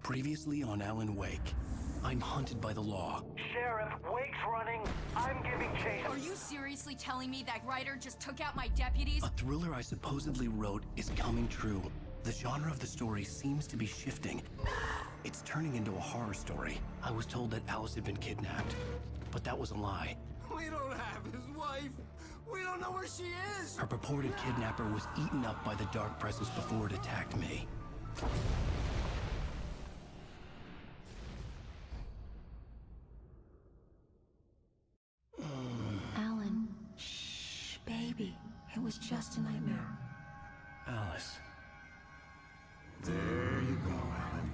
Previously on Alan Wake, I'm hunted by the law. Sheriff, Wake's running. I'm giving chase. Are you seriously telling me that writer just took out my deputies? A thriller I supposedly wrote is coming true. The genre of the story seems to be shifting. It's turning into a horror story. I was told that Alice had been kidnapped, but that was a lie. We don't have his wife. We don't know where she is. Her purported kidnapper was eaten up by the dark presence before it attacked me. Alan, shh, baby. It was just a nightmare. Alice. There you go, Alan.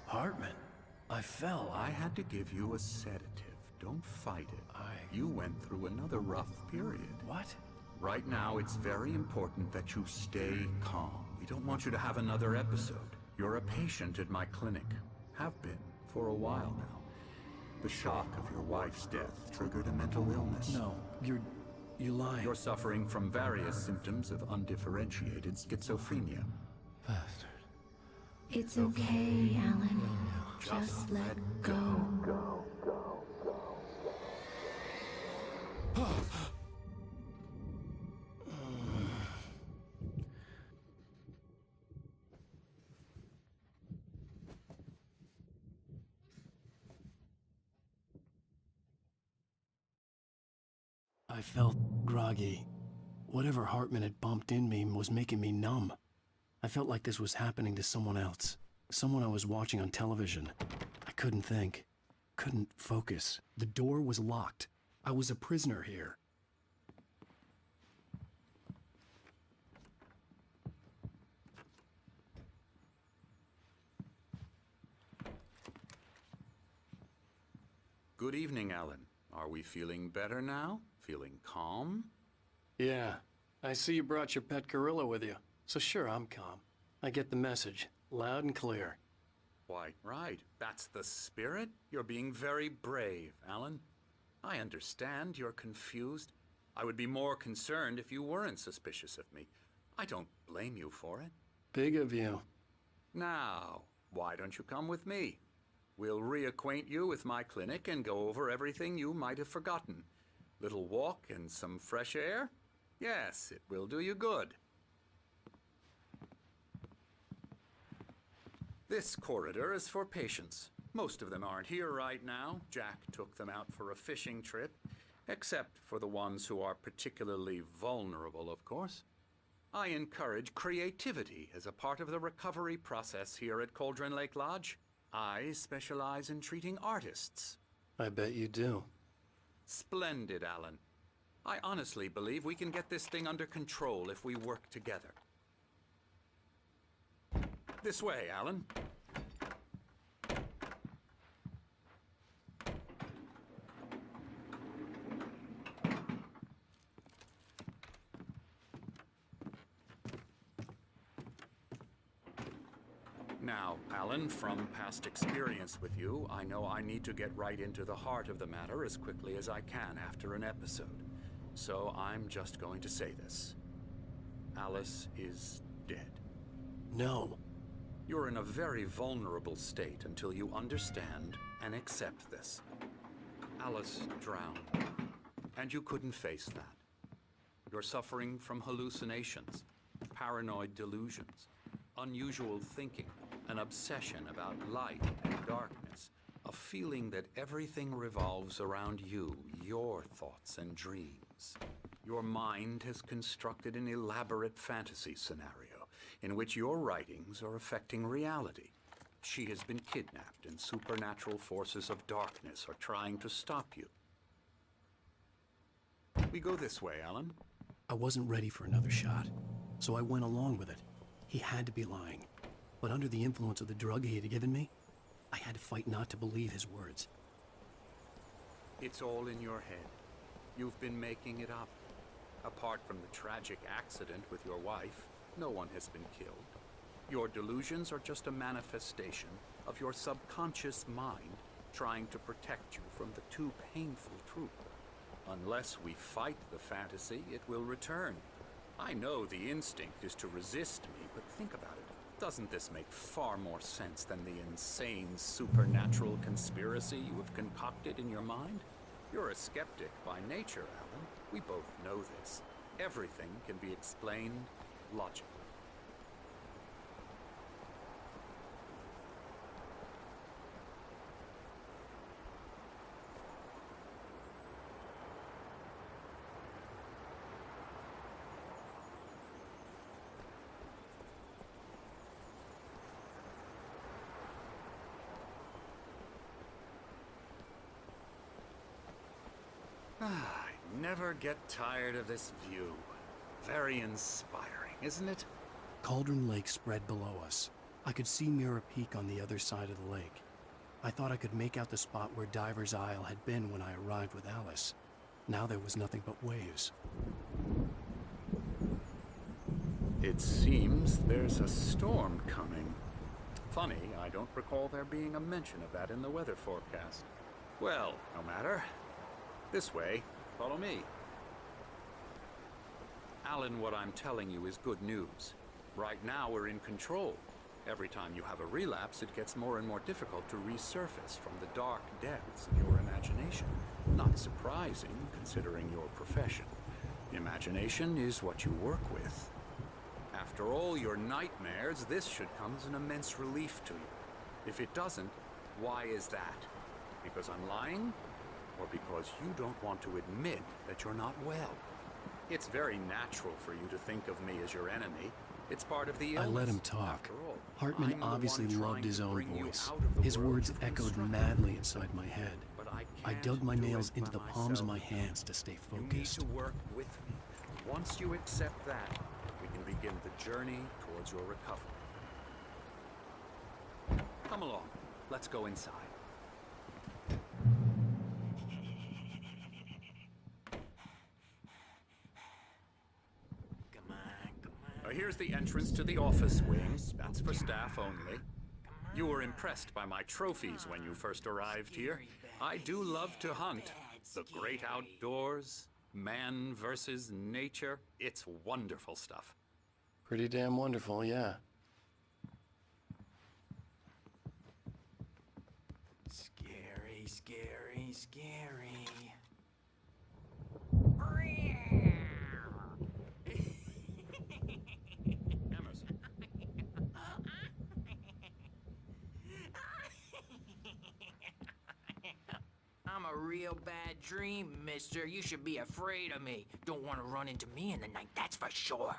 Hartman. I fell. I had to give you a sedative. Don't fight it. You went through another rough period. What? Right now, it's very important that you stay calm. We don't want you to have another episode. You're a patient at my clinic. Have been for a while now. The shock of your wife's death triggered a mental illness. No, you lied. You're suffering from various symptoms of undifferentiated schizophrenia. Bastard. It's okay, Alan. Just let go. I felt groggy. Whatever Hartman had bumped in me was making me numb. I felt like this was happening to someone else. Someone I was watching on television. I couldn't think. Couldn't focus. The door was locked. I was a prisoner here. Good evening, Alan. Are we feeling better now? Feeling calm? Yeah. I see you brought your pet gorilla with you. So sure, I'm calm. I get the message. Loud and clear. Quite right. That's the spirit. You're being very brave, Alan. I understand you're confused. I would be more concerned if you weren't suspicious of me. I don't blame you for it. Big of you. Now, why don't you come with me? We'll reacquaint you with my clinic and go over everything you might have forgotten. Little walk and some fresh air? Yes, it will do you good. This corridor is for patients. Most of them aren't here right now. Jack took them out for a fishing trip, except for the ones who are particularly vulnerable, of course. I encourage creativity as a part of the recovery process here at Cauldron Lake Lodge. I specialize in treating artists. I bet you do. Splendid, Alan. I honestly believe we can get this thing under control if we work together. This way, Alan. Now, Alan, from past experience with you, I know I need to get right into the heart of the matter as quickly as I can after an episode. So I'm just going to say this. Alice is dead. No. You're in a very vulnerable state until you understand and accept this. Alice drowned, and you couldn't face that. You're suffering from hallucinations, paranoid delusions, unusual thinking, an obsession about light and darkness, a feeling that everything revolves around you, your thoughts and dreams. Your mind has constructed an elaborate fantasy scenario in which your writings are affecting reality. She has been kidnapped, and supernatural forces of darkness are trying to stop you. We go this way, Alan. I wasn't ready for another shot, so I went along with it. He had to be lying. But under the influence of the drug he had given me, I had to fight not to believe his words. It's all in your head. You've been making it up. Apart from the tragic accident with your wife, no one has been killed. Your delusions are just a manifestation of your subconscious mind trying to protect you from the too painful truth. Unless we fight the fantasy, it will return. I know the instinct is to resist me, but think about it. Doesn't this make far more sense than the insane supernatural conspiracy you have concocted in your mind? You're a skeptic by nature, Alan. We both know this. Everything can be explained logically. I never get tired of this view. Very inspiring, isn't it? Cauldron Lake spread below us. I could see Mirror Peak on the other side of the lake. I thought I could make out the spot where Diver's Isle had been when I arrived with Alice. Now there was nothing but waves. It seems there's a storm coming. Funny, I don't recall there being a mention of that in the weather forecast. Well, no matter. This way. Follow me. Alan, what I'm telling you is good news. Right now, we're in control. Every time you have a relapse, it gets more and more difficult to resurface from the dark depths of your imagination. Not surprising, considering your profession. Imagination is what you work with. After all your nightmares, this should come as an immense relief to you. If it doesn't, why is that? Because I'm lying? Or because you don't want to admit that you're not well? It's very natural for you to think of me as your enemy. It's part of the illness. I let him talk. After all, Hartman I'm the obviously one loved trying his to own bring you voice. out of the His world words you've echoed constructed. madly inside my head. But I can't dug my do nails it into by the palms of my myself. hands to stay You need focused. to work with me. Once you accept that, we can begin the journey towards your recovery. Come along. Let's go inside. Here's the entrance to the office wing. That's for staff only. You were impressed by my trophies when you first arrived here. I do love to hunt. The great outdoors, man versus nature. It's wonderful stuff. Pretty damn wonderful, yeah. Scary, scary, scary. Emerson. I'm a real bad dream, mister. You should be afraid of me. Don't want to run into me in the night, that's for sure.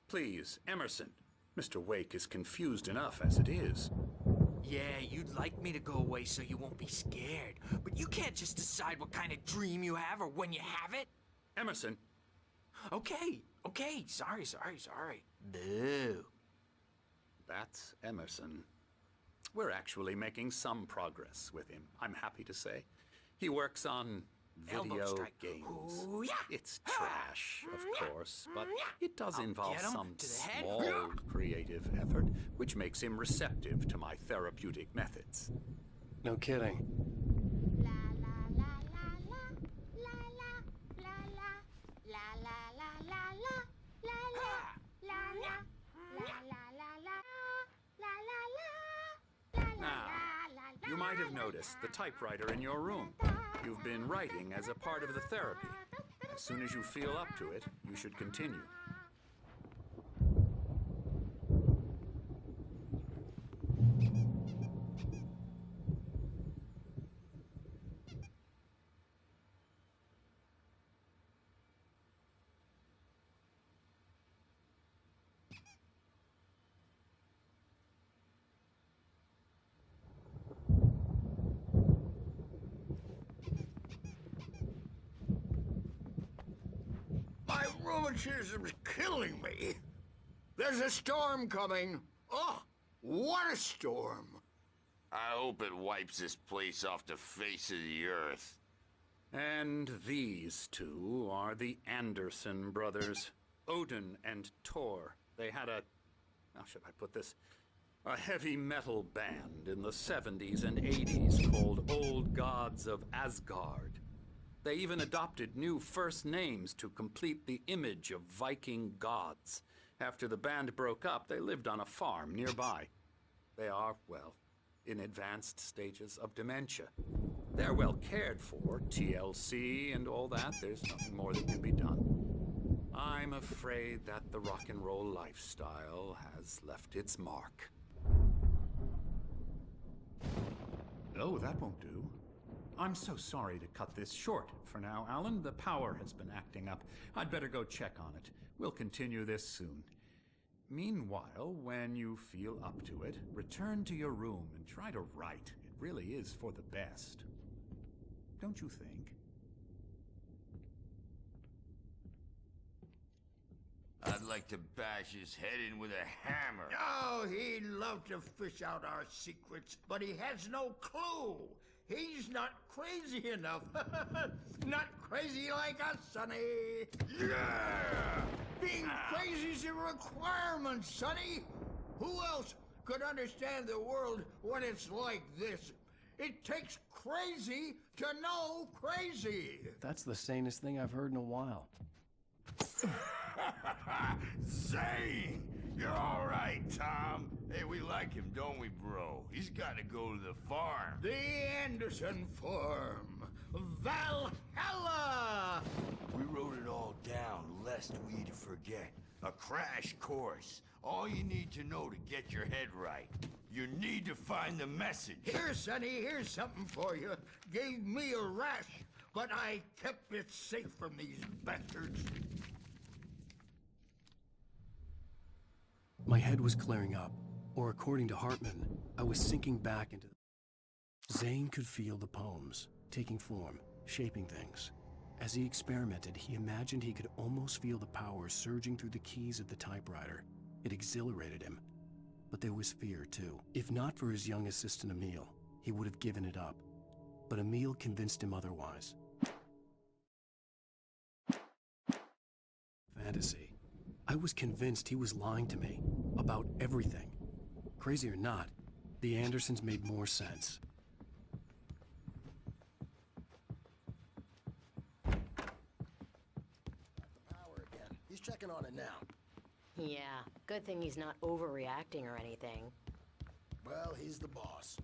Please, Emerson. Mr. Wake is confused enough as it is. Yeah, you'd like me to go away so you won't be scared. But you can't just decide what kind of dream you have or when you have it. Emerson, Okay, sorry. Boo. that's Emerson. We're actually making some progress with him, I'm happy to say. He works on Elbow video strike. games. Ooh, yeah. It's trash, of course, but it does I'll involve get him some to the head. small creative effort, which makes him receptive to my therapeutic methods. No kidding. Now, you might have noticed the typewriter in your room. You've been writing as a part of the therapy. As soon as you feel up to it, you should continue. My rheumatism's killing me. There's a storm coming. Oh, what a storm. I hope it wipes this place off the face of the earth. And these two are the Anderson brothers, Odin and Tor. They had how should I put this? A heavy metal band in the 70s and 80s called Old Gods of Asgard. They even adopted new first names to complete the image of Viking gods. After the band broke up, they lived on a farm nearby. They are, well, in advanced stages of dementia. They're well cared for, TLC and all that. There's nothing more that can be done. I'm afraid that the rock and roll lifestyle has left its mark. Oh, that won't do. I'm so sorry to cut this short for now, Alan. The power has been acting up. I'd better go check on it. We'll continue this soon. Meanwhile, when you feel up to it, return to your room and try to write. It really is for the best. Don't you think? I'd like to bash his head in with a hammer. Oh, he'd love to fish out our secrets, but he has no clue. He's not crazy enough. Not crazy like us, Sonny. Yeah! Being crazy's a requirement, Sonny. Who else could understand the world when it's like this? It takes crazy to know crazy. That's the sanest thing I've heard in a while. Zane! You're all right, Tom. Hey, we like him, don't we, bro? He's got to go to the farm. The Anderson Farm. Valhalla! We wrote it all down, lest we forget. A crash course. All you need to know to get your head right. You need to find the message. Here, Sonny, here's something for you. Gave me a rash, but I kept it safe from these bastards. My head was clearing up, or according to Hartman, I was sinking back into... Zane could feel the poems, taking form, shaping things. As he experimented, he imagined he could almost feel the power surging through the keys of the typewriter. It exhilarated him. But there was fear, too. If not for his young assistant Emil, he would have given it up. But Emil convinced him otherwise. Fantasy. I was convinced he was lying to me about everything. Crazy or not, the Andersons made more sense. Power again. He's checking on it now. Yeah, good thing he's not overreacting or anything. Well, he's the boss.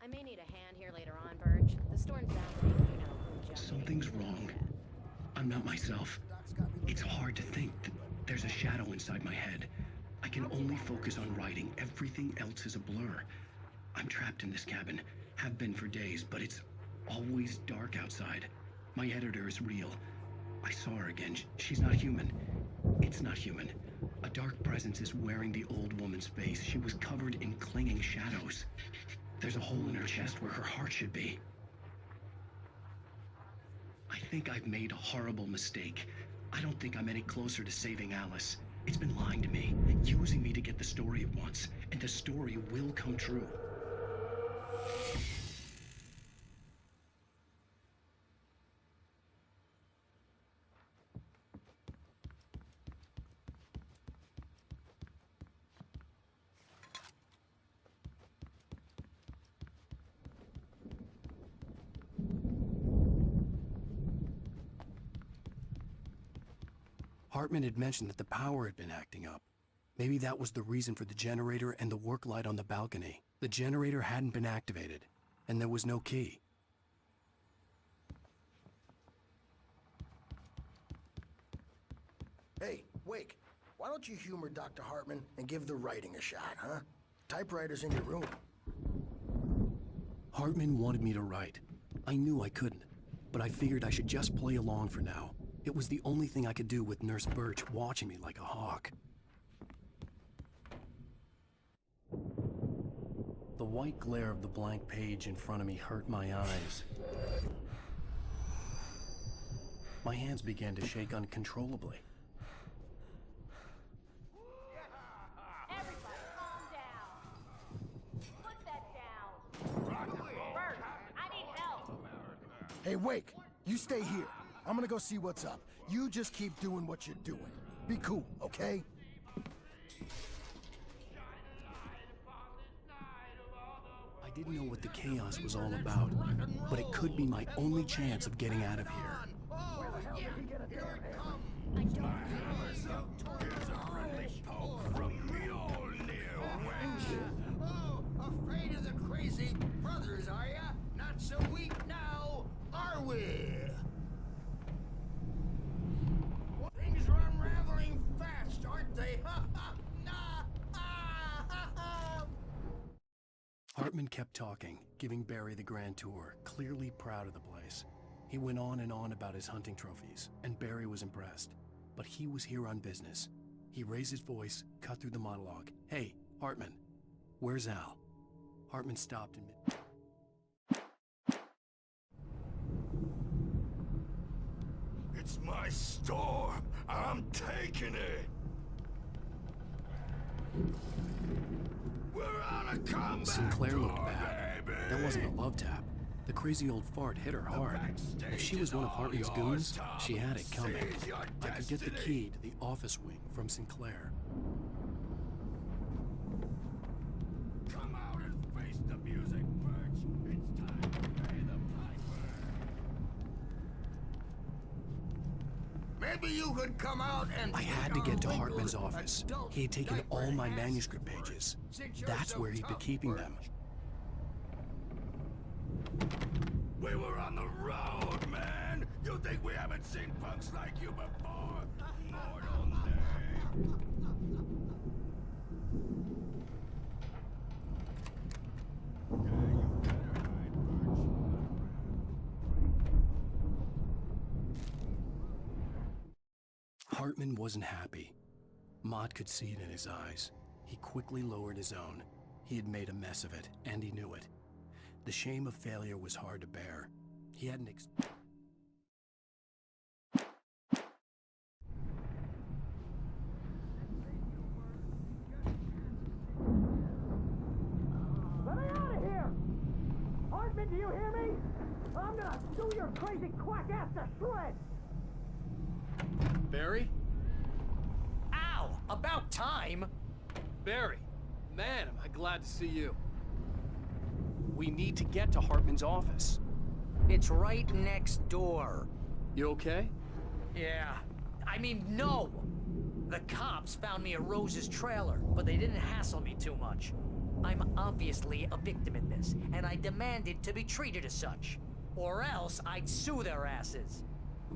I may need a hand here later on, Birch. The storm's bound to make, Something's wrong. I'm not myself. It's hard to think that there's a shadow inside my head. I can only focus on writing. Everything else is a blur. I'm trapped in this cabin. Have been for days, but it's always dark outside. My editor is real. I saw her again. She's not human. It's not human. A dark presence is wearing the old woman's face. She was covered in clinging shadows. There's a hole in her chest where her heart should be. I think I've made a horrible mistake. I don't think I'm any closer to saving Alice. It's been lying to me, using me to get the story it wants, and the story will come true. Hartman had mentioned that the power had been acting up. Maybe that was the reason for the generator and the work light on the balcony. The generator hadn't been activated, and there was no key. Hey, Wake, why don't you humor Dr. Hartman and give the writing a shot, huh? Typewriter's in your room. Hartman wanted me to write. I knew I couldn't, but I figured I should just play along for now. It was the only thing I could do with Nurse Birch watching me like a hawk. The white glare of the blank page in front of me hurt my eyes. My hands began to shake uncontrollably. Everybody calm down. Put that down. Bert, I need help. Hey, Wake, you stay here. I'm gonna go see what's up. You just keep doing what you're doing. Be cool, okay? I didn't know what the chaos was all about, but it could be my only chance of getting out of here. I don't know. anywhere. Things are unraveling fast, aren't they? Ha ha! Nah! Ah, ha ha! Hartman kept talking, giving Barry the grand tour, clearly proud of the place. He went on and on about his hunting trophies, and Barry was impressed. But he was here on business. He raised his voice, cut through the monologue. Hey, Hartman, where's Al? Hartman stopped in mid- It's my storm. I'm taking it. We're on a comeback. Sinclair looked tour, bad. baby. That wasn't a love tap. The crazy old fart hit her hard. If she was one of Hartman's goons, she had it coming. I could get the key to the office wing from Sinclair. Come out and face the music, Birch. It's time to pay the piper. Maybe you could come out and I had to get to Hartman's office. He had taken all my manuscript pages. That's where he'd been keeping them. We were on the road, man. You think we haven't seen punks like you before? Mortal name. Hartman wasn't happy. Mott could see it in his eyes. He quickly lowered his own. He had made a mess of it, and he knew it. The shame of failure was hard to bear. He hadn't Let me out of here! Hartman, do you hear me? I'm gonna chew your crazy quack ass to shreds! Barry? Ow! About time! Barry! Man, am I glad to see you. We need to get to Hartman's office. It's right next door. You okay? Yeah. I mean, no! The cops found me at Rose's trailer, but they didn't hassle me too much. I'm obviously a victim in this, and I demanded to be treated as such. Or else I'd sue their asses.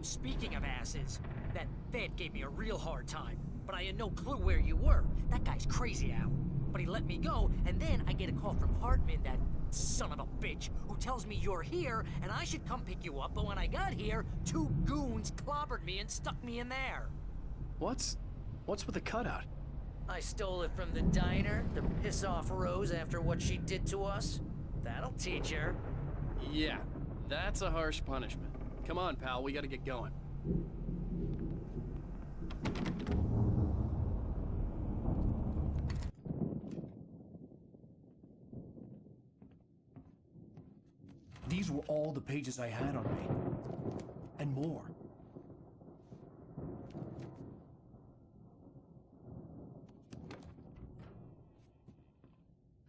Speaking of asses, that Fed gave me a real hard time, but I had no clue where you were. That guy's crazy, Al. But he let me go, and then I get a call from Hartman, that son of a bitch, who tells me you're here, and I should come pick you up, but when I got here, 2 goons clobbered me and stuck me in there. What's with the cutout? I stole it from the diner to piss off Rose after what she did to us. That'll teach her. Yeah, that's a harsh punishment. Come on, pal, we gotta get going. These were all the pages I had on me. And more.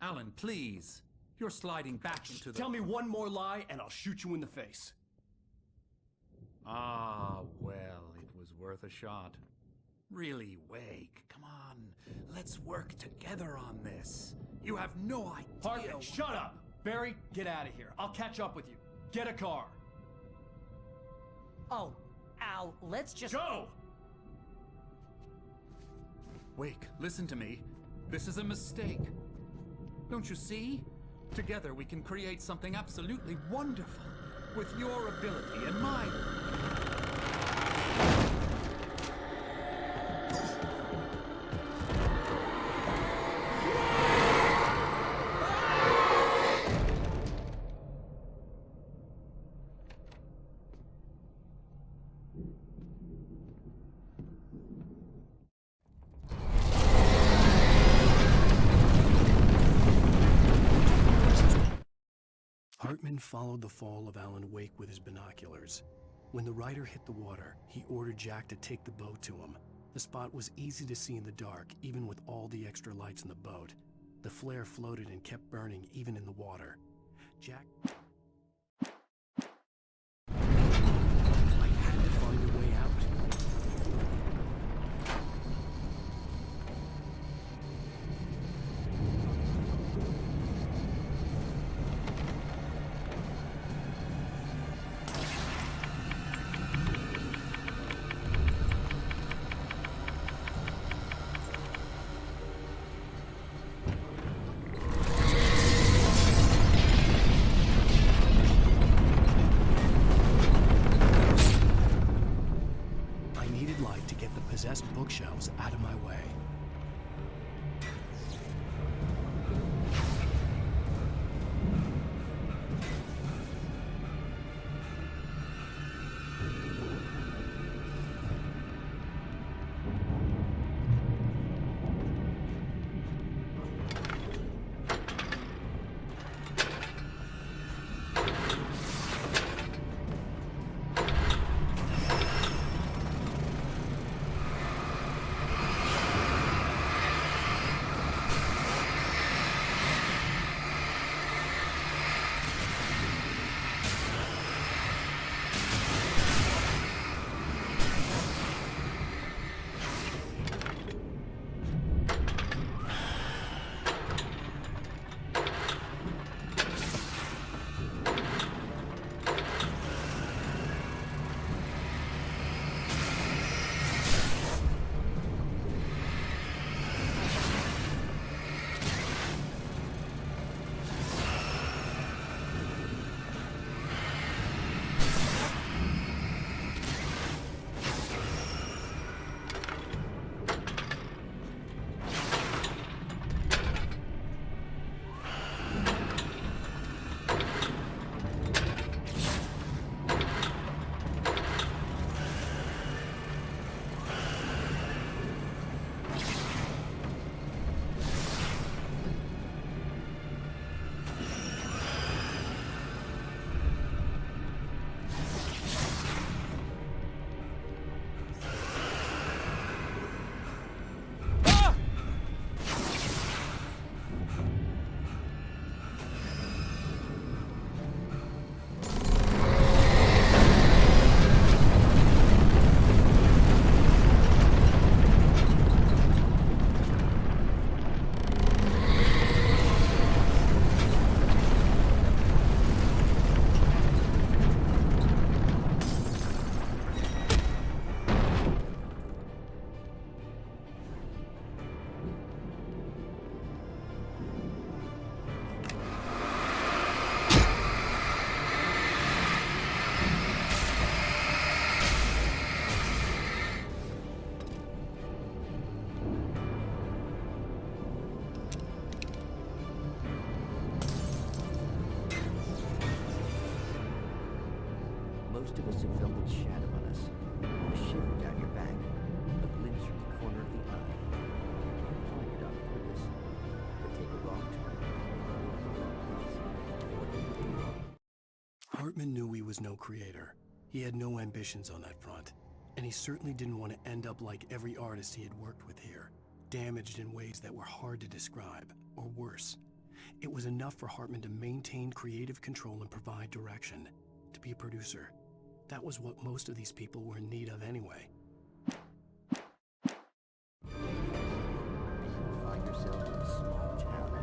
Alan, please. You're sliding back into the... Tell me one more lie and I'll shoot you in the face. Ah, well, it was worth a shot. Really, Wake, come on. Let's work together on this. You have no idea... Hartman, shut up! Barry, get out of here. I'll catch up with you. Get a car. Oh, Al, let's just... Go! Wake, listen to me. This is a mistake. Don't you see? Together we can create something absolutely wonderful. With your ability and mine. Hartman followed the fall of Alan Wake with his binoculars. When the rider hit the water, he ordered Jack to take the boat to him. The spot was easy to see in the dark, even with all the extra lights in the boat. The flare floated and kept burning even in the water. Jack... I had to find a way out. Most of us have felt its shadow on us. A shiver down your back, a glimpse from the corner of the eye. You can't find it on purpose, but take a wrong turn. What do you do? Hartman knew he was no creator. He had no ambitions on that front. And he certainly didn't want to end up like every artist he had worked with here, damaged in ways that were hard to describe, or worse. It was enough for Hartman to maintain creative control and provide direction, to be a producer. That was what most of these people were in need of anyway. And you find yourself in a small town.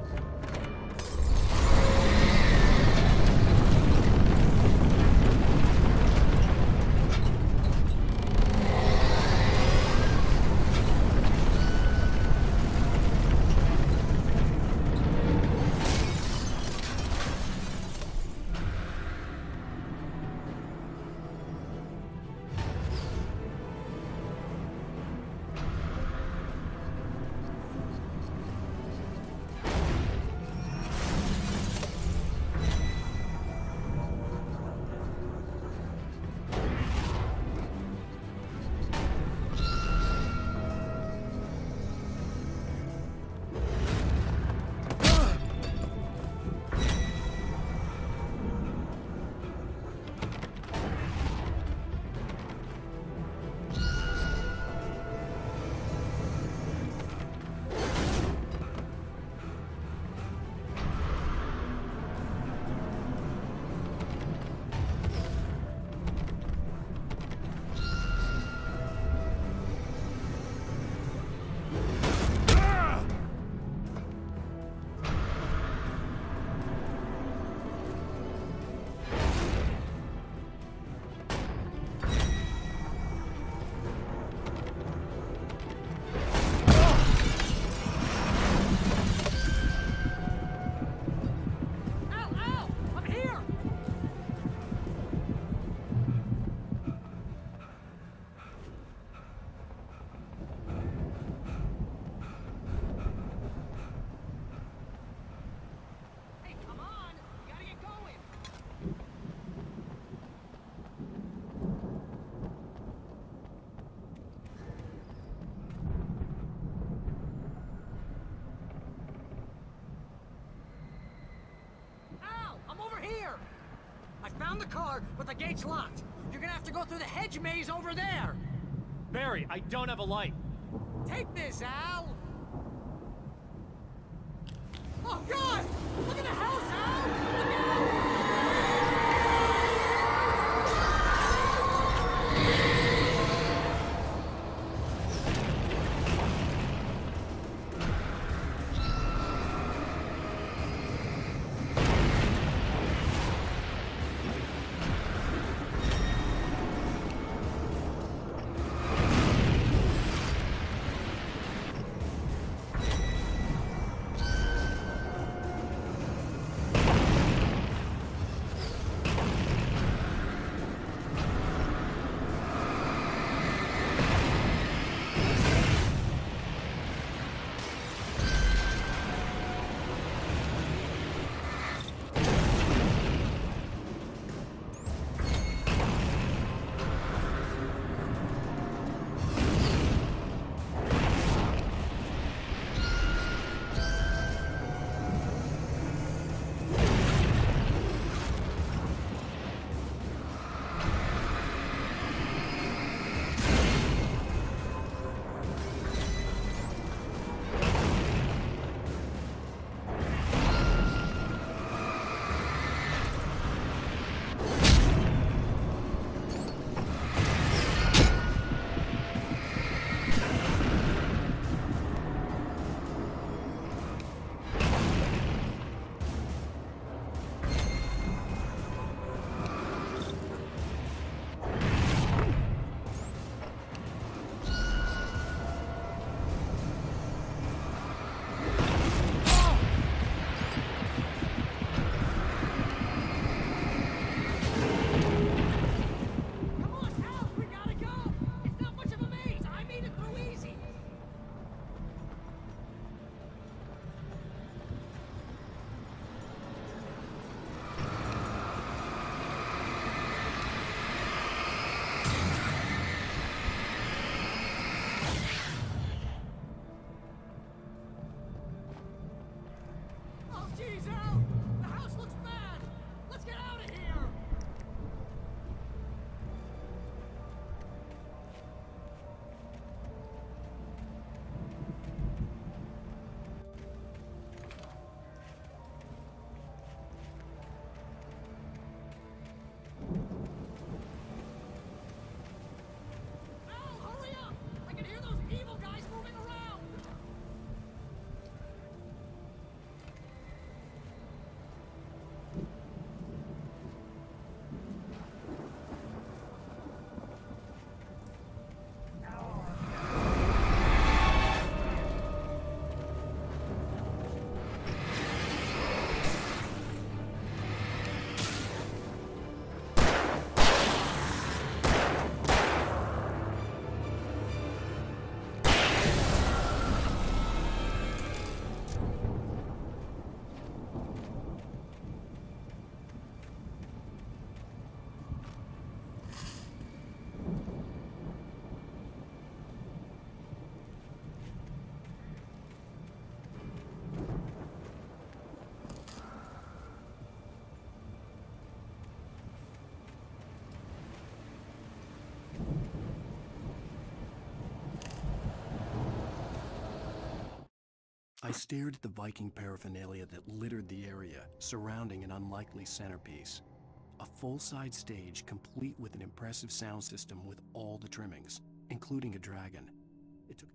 Found the car, but the gate's locked. You're gonna have to go through the hedge maze over there. Barry, I don't have a light. Take this, Al. Oh, God! Look at the house, Al! Look out! stared at the Viking paraphernalia that littered the area, surrounding an unlikely centerpiece. A full-size stage complete with an impressive sound system with all the trimmings, including a dragon. It took...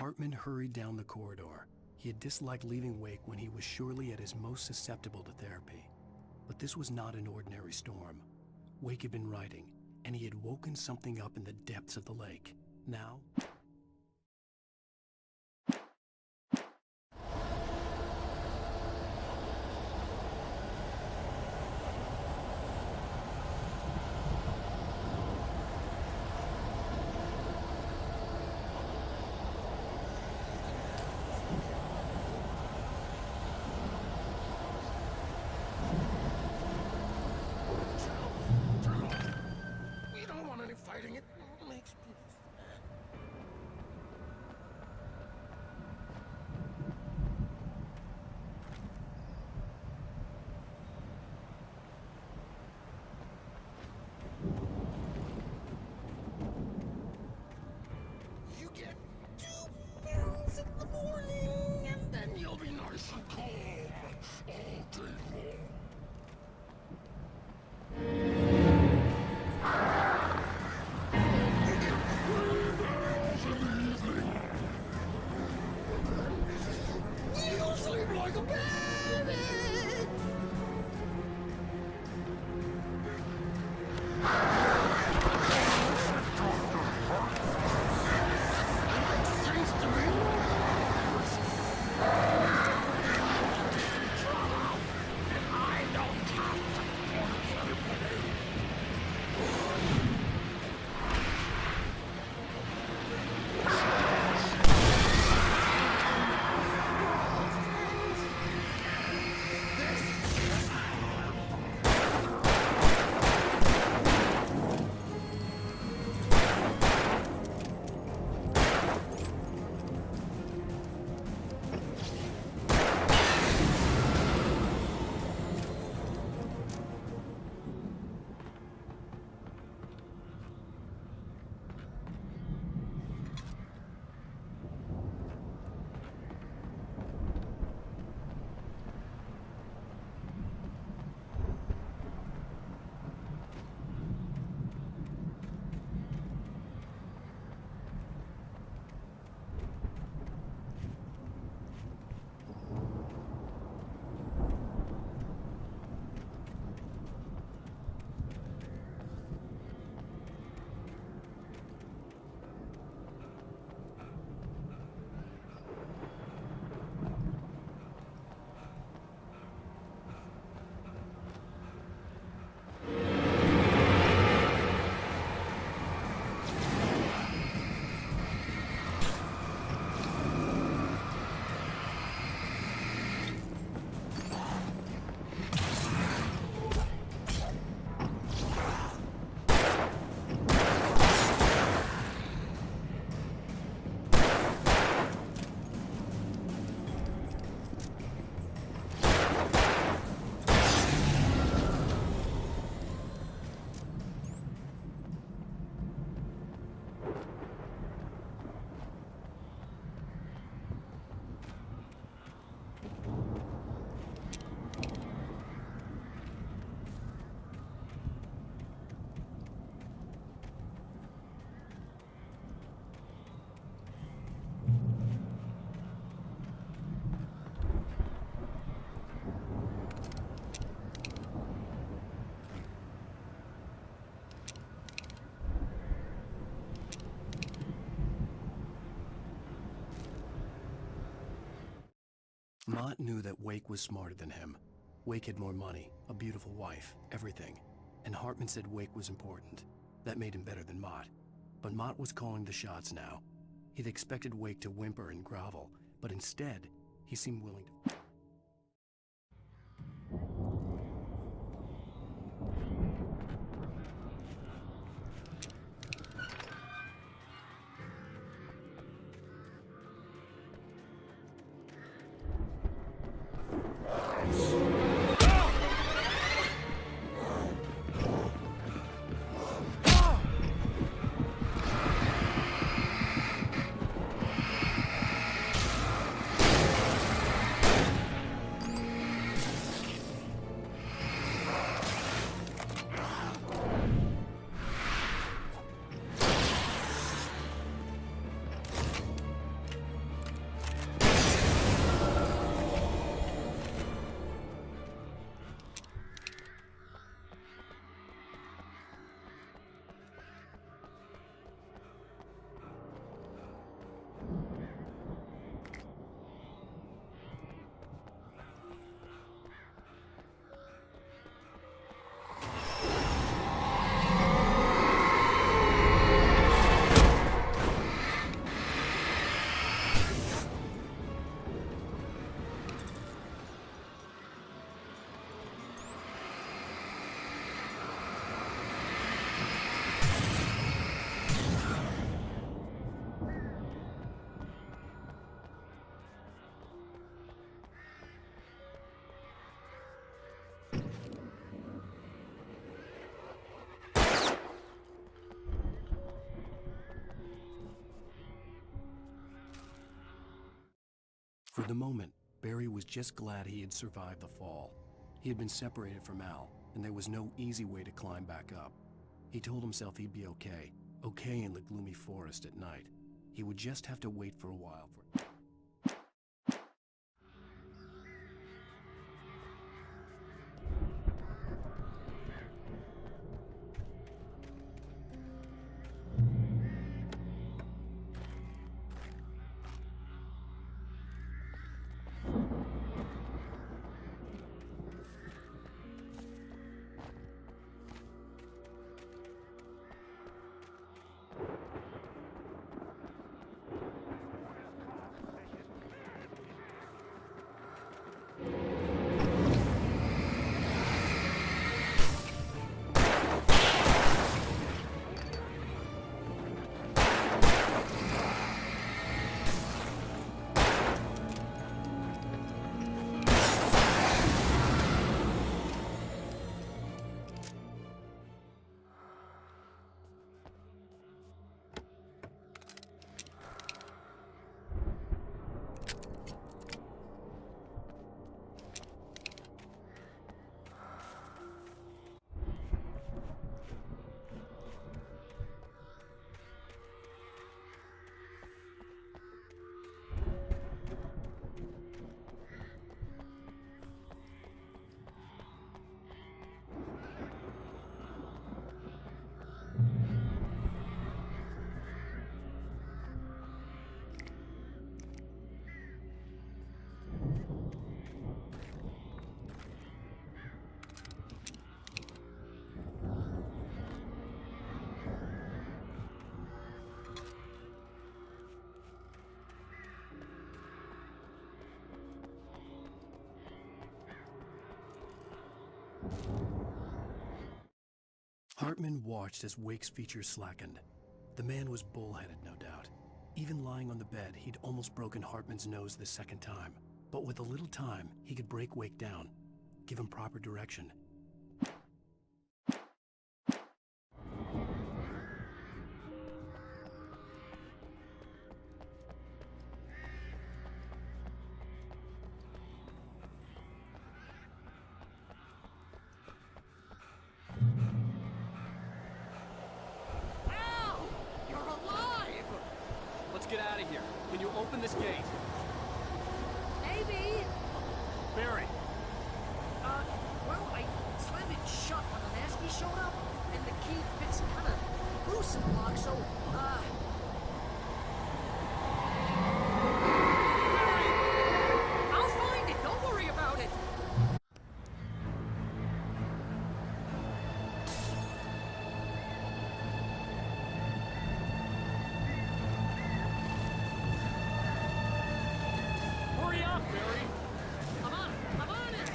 Hartman hurried down the corridor. He had disliked leaving Wake when he was surely at his most susceptible to therapy. But this was not an ordinary storm. Wake had been writing, and he had woken something up in the depths of the lake. Now... Mott knew that Wake was smarter than him. Wake had more money, a beautiful wife, everything. And Hartman said Wake was important. That made him better than Mott. But Mott was calling the shots now. He'd expected Wake to whimper and grovel, but instead, he seemed willing to... For the moment, Barry was just glad he had survived the fall. He had been separated from Al, and there was no easy way to climb back up. He told himself he'd be okay in the gloomy forest at night. He would just have to wait for a while for... Hartman watched as Wake's features slackened. The man was bullheaded, no doubt. Even lying on the bed, he'd almost broken Hartman's nose the second time. But with a little time, he could break Wake down, give him proper direction. Get out of here. Can you open this gate? Maybe. Barry. Well, I slammed it shut when the nasty showed up, and the key fits kind of loose in the lock, so, Barry! I'll find Barry. I'm on it! I'm on it!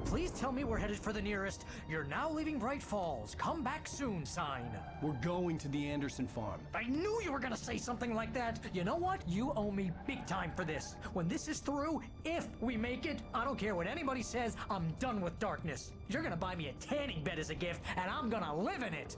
Please tell me we're headed for the nearest "You're now leaving Bright Falls. Come back soon" sign. We're going to the Anderson farm. I knew you were gonna say something like that. You know what? You owe me big time for this. When this is through, if we make it, I don't care what anybody says, I'm done with darkness. You're gonna buy me a tanning bed as a gift, and I'm gonna live in it.